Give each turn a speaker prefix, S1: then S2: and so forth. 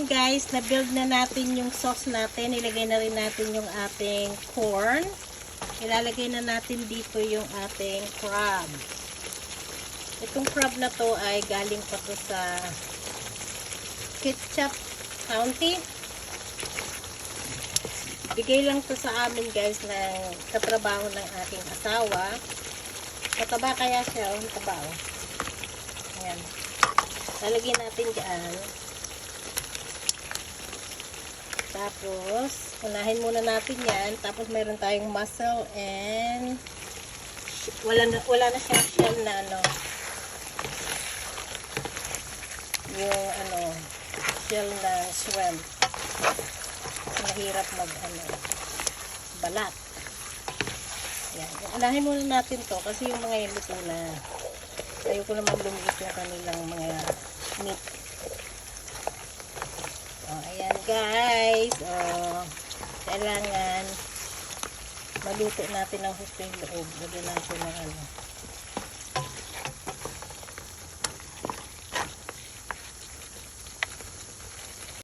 S1: Guys, na-build na natin yung sauce natin. Ilagay na rin natin yung ating corn. Ilalagay na natin dito yung ating crab. Itong crab na to ay galing pa to sa Ketchup County. Bigay lang to sa amin guys ng katrabaho ng aking asawa. Mataba kaya siya, mataba oh. Ayan. Lalagyan natin dyan. Tapos, unahin muna natin yan. Tapos, meron tayong mussel and wala na siyang shell na ano. Yung ano, shell na shrimp. Mahirap balat. Yan. Unahin muna natin to kasi yung mga yan luto na. Ayoko naman lumiit yung kanilang mga meat. Oh, ayan guys. Oh, kailangan maluto natin ng gusto yung loob. Lagyan natin ng